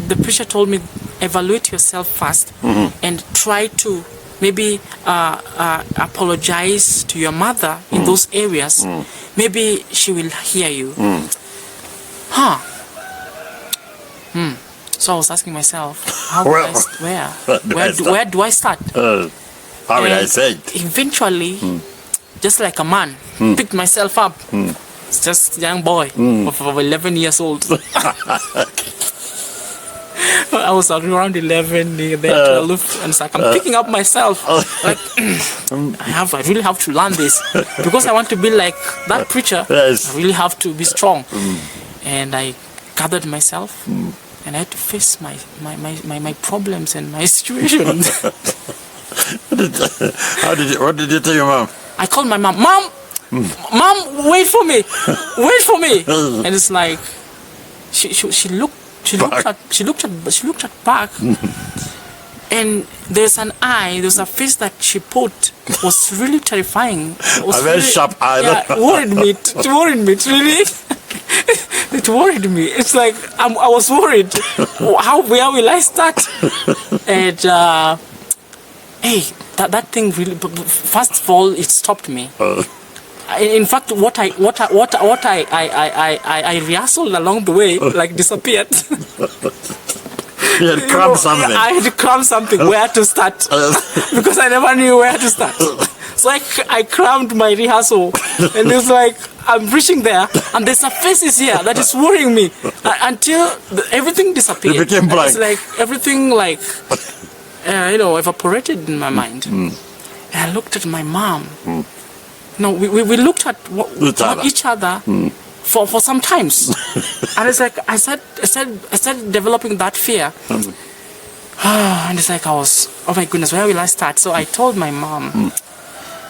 the preacher told me, evaluate yourself first and try to maybe apologize to your mother in those areas. Maybe she will hear you. So I was asking myself, where do I start? How will I say it? Eventually, just like a man, picked myself up. It's just a young boy of 11 years old. I was around 11, then 12, and it's like I'm picking up myself. Like I really have to learn this because I want to be like that preacher. Yes. I really have to be strong, and I gathered myself, and I had to face my problems and my situation. What did you tell your mom? I called my mom. Mom, wait for me, and it's like she looked at back, and there's a face that she put was really terrifying. A very sharp eye. Yeah, it worried me. It really. It worried me. It's like I was worried. Where will I start? And hey, that thing really. First of all, it stopped me. In fact, what I rehearsed along the way like disappeared. You had crammed something. I had to cram something where to start because I never knew where to start. So I crammed my rehearsal, and it's like I'm reaching there, and there's a faces here that is worrying me until everything disappeared. It became blank. It's like everything evaporated in my mind. And I looked at my mom. No, we looked at each other for some times, and it's like I started developing that fear, and it's like I was, oh my goodness, where will I start? So I told my mom,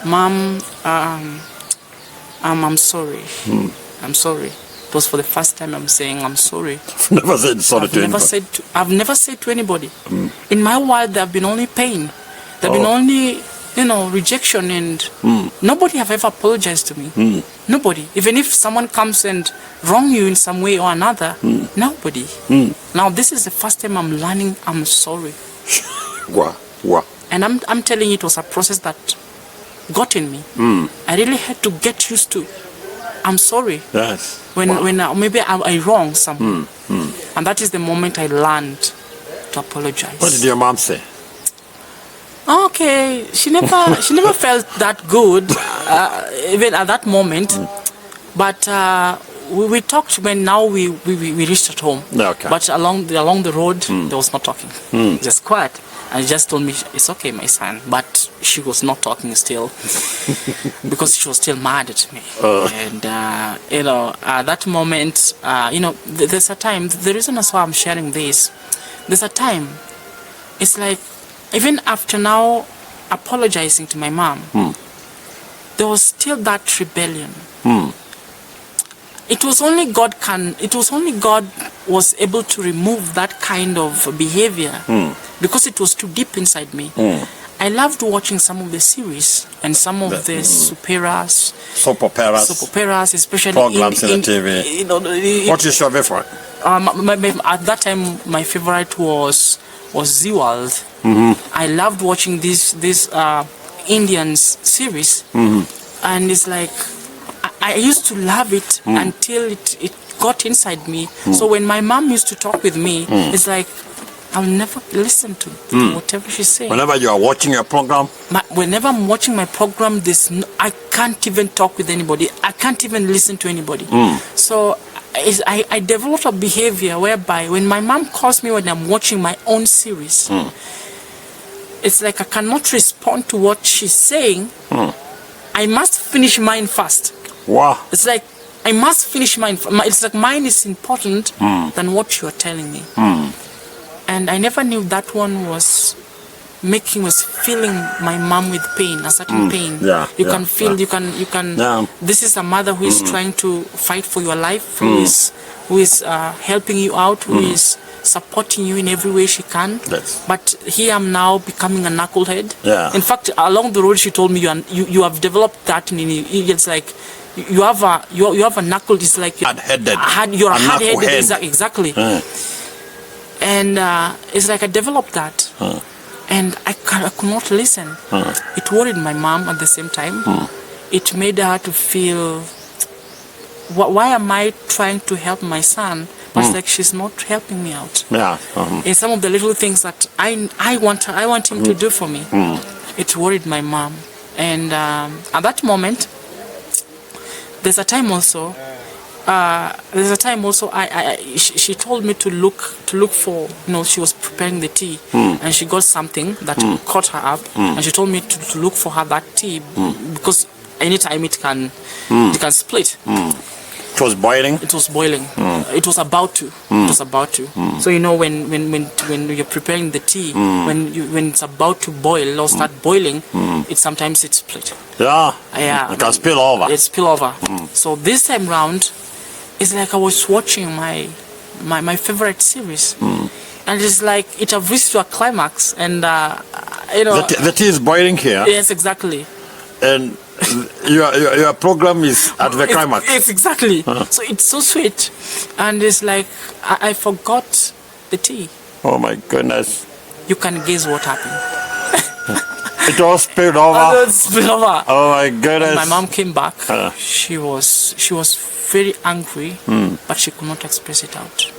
Mom, I'm sorry. I'm sorry. It was for the first time I'm saying I'm sorry. I've never said sorry to anybody. I've never said to anybody. In my world, there have been only pain. There have been only rejection, and nobody have ever apologized to me. Nobody. Even if someone comes and wrong you in some way or another, nobody. Now this is the first time I'm learning I'm sorry. Wow. And I'm telling you, it was a process that got in me. I really had to get used to. I'm sorry. Yes. When maybe I wrong someone, and that is the moment I learned to apologize. What did your mom say? Okay, she never felt that good, even at that moment. But we talked when now we reached at home. Okay. But along the road, there was no talking. Just quiet. And she just told me, it's okay, my son. But she was not talking still because she was still mad at me. And at that moment, there's a time. The reason that's why I'm sharing this, there's a time. It's like, even after now apologizing to my mom, there was still that rebellion. It was only God was able to remove that kind of behavior because it was too deep inside me. I loved watching some of the series and some of the soap operas, especially programs in the TV. What is your favorite? At that time, my favorite was Zeewald. I loved watching this Indians series, and it's like I used to love it until it got inside me. So when my mom used to talk with me, it's like I'll never listen to whatever she's saying. Whenever you are watching a program? Whenever I'm watching my program, I can't even talk with anybody. I can't even listen to anybody. So I developed a behavior whereby when my mom calls me when I'm watching my own series, it's like I cannot respond to what she's saying. I must finish mine first. Wow. It's like I must finish mine. It's like mine is important than what you're telling me. And I never knew that one was filling my mom with pain, a certain pain. You can feel. This is a mother who is trying to fight for your life, who is helping you out, who is supporting you in every way she can. Yes. But here I'm now becoming a knucklehead. Yeah. In fact, along the road she told me you have developed that in you. It's like you have a knuckle. It's like hard-headed. You're hard-headed. Exactly. And it's like I developed that. And I could not listen. It worried my mom at the same time. It made her to feel, why am I trying to help my son? But it's like she's not helping me out. Yeah. In some of the little things that I want him to do for me. It worried my mom. And at that moment, there's a time also. She told me to look for, she was preparing the tea, and she got something that caught her up, and she told me to look for her that tea because anytime it can split. It was boiling. It was boiling. It was about to. It was about to. So when you're preparing the tea, when it's about to boil or start boiling, sometimes it's split. Yeah. Yeah. It can spill over. It spill over. So this time round, it's like I was watching my favorite series, and it's like it have reached to a climax, and the tea is boiling here. Yes, exactly. And your program is at the climax. It's exactly. So it's so sweet, and it's like I forgot the tea. Oh my goodness! You can guess what happened. It all spilled over. It spilled over. Oh my goodness! And my mom came back. She was very angry, but she could not express it out.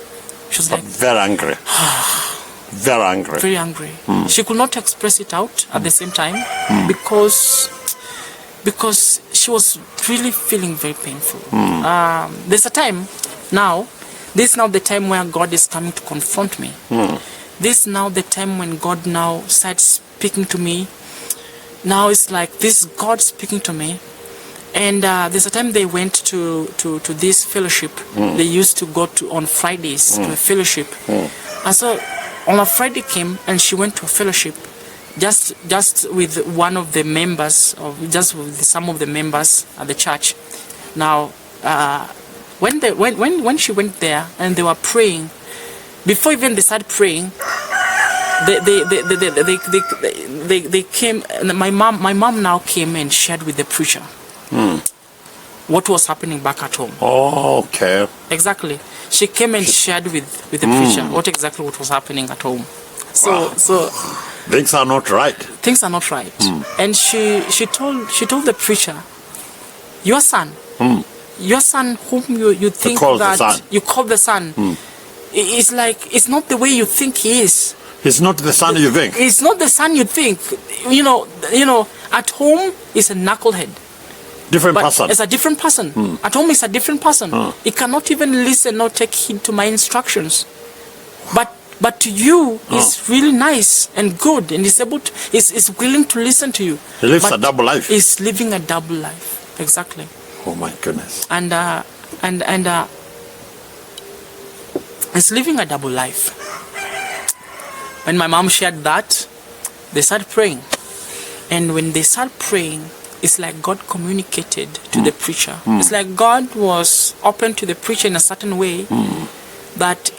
She was like very angry. Very angry. Very angry. She could not express it out at the same time because she was really feeling very painful. There's a time now. This is now the time where God is coming to confront me. This is now the time when God now starts speaking to me. Now it's like this God speaking to me. And there's a time they went to this fellowship. They used to go to on Fridays to a fellowship. And so on a Friday came and she went to a fellowship just with one of the members, just with some of the members at the church. Now, when she went there and they were praying, before even they started praying, they came. And my mom now came and shared with the preacher what was happening back at home. Oh, okay. Exactly. She came and shared with the preacher what was happening at home. So things are not right. Things are not right. And she told the preacher, your son whom you think that you call the son, it's like it's not the way you think he is. He's not the son you think. It's not the son you think. At home is a knucklehead. Different person. It's a different person. At home is a different person. He cannot even listen or take heed to my instructions. But to you, he's really nice and good, and he's willing to listen to you. He lives a double life. He's living a double life. Exactly. Oh my goodness. And he's living a double life. When my mom shared that, they started praying. And when they started praying, it's like God communicated to the preacher. It's like God was open to the preacher in a certain way that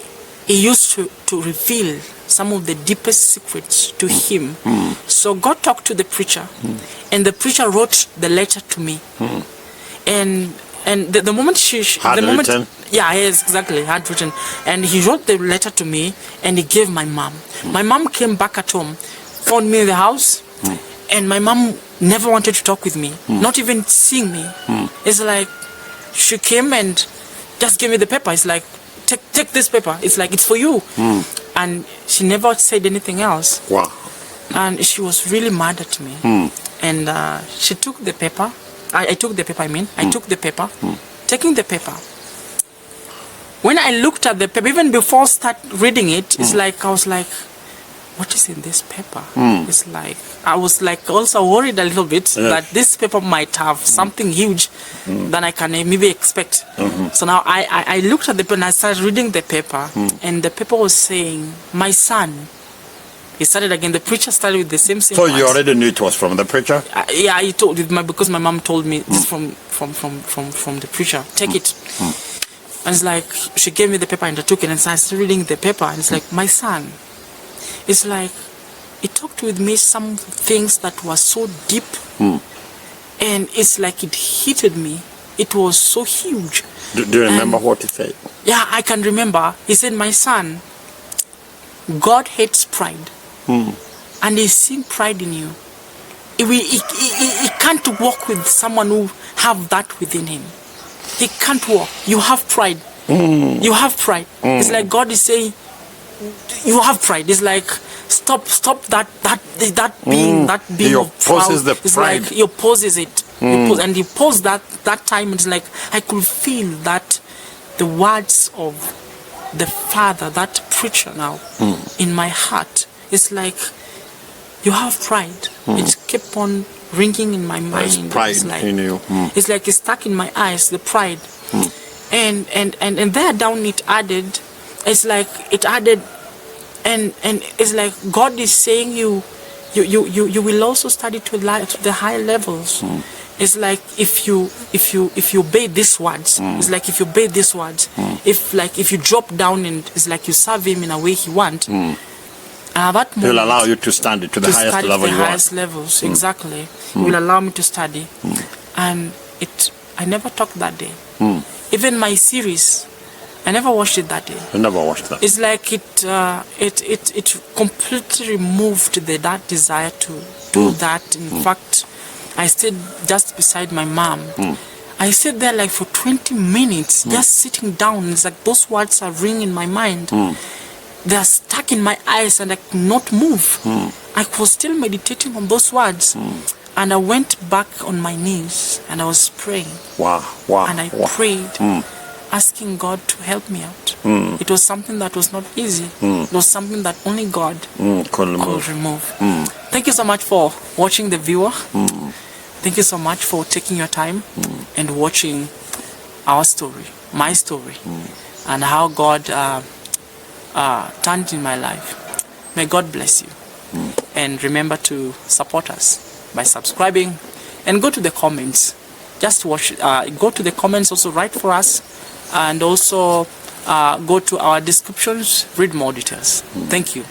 he used to reveal some of the deepest secrets to him. So God talked to the preacher, and the preacher wrote the letter to me. And the moment written? Yeah, yes, exactly, had written. And he wrote the letter to me, and he gave my mom. My mom came back at home, found me in the house, and my mom never wanted to talk with me, not even seeing me. It's like she came and just gave me the paper. It's like, take this paper. It's like, it's for you. And she never said anything else. Wow. And she was really mad at me. And she took the paper. I took the paper, I took the paper. Taking the paper. When I looked at the paper, even before I start reading it, it's like, I was like, what is in this paper? It's like, I was like also worried a little bit that this paper might have something huge than I can maybe expect. So now I looked at the paper and I started reading the paper, and the paper was saying, my son. He started again. The preacher started with the same So you already knew it was from the preacher? Yeah, he told because my mom told me this from the preacher. Take it. And it's like, she gave me the paper and I took it and I started reading the paper. And it's like, my son. It's like, he talked with me some things that were so deep. And it's like it hit me. It was so huge. Do you remember what he said? Yeah, I can remember. He said, my son, God hates pride. And He's seeing pride in you. He can't walk with someone who have that within him. He can't walk. You have pride. You have pride. It's like God is saying, you have pride. It's like stop that being He of proud. opposes the It's pride. like he opposes it. And he opposed that time. It's like I could feel that the words of the Father, that preacher now, in my heart. It's like you have pride. It kept on ringing in my mind. There's pride it's like, in you. It's like it's stuck in my eyes, the pride. And there down it added, it's like it added, and it's like God is saying you will also study to the higher levels. It's like if you obey these words, it's like if you obey these words, if you drop down and it's like you serve Him in a way He wants. That moment, He'll allow you to study to the highest level you highest want. levels, exactly. He will allow me to study, and I never talked that day. Even my series, I never watched it that day. I never watched that. It's like it completely removed that desire to do that. In fact, I stayed just beside my mom. I stayed there like for 20 minutes, just sitting down. It's like those words are ringing in my mind. They are stuck in my eyes and I could not move. I was still meditating on those words. And I went back on my knees and I was praying. Wow. And I prayed, asking God to help me out. It was something that was not easy. It was something that only God could remove. Thank you so much for watching, the viewer. Thank you so much for taking your time and watching our story, my story, and how God turned in my life. May God bless you. And remember to support us by subscribing and go to the comments. Just watch, go to the comments, also write for us, and also go to our descriptions, read more details. Thank you.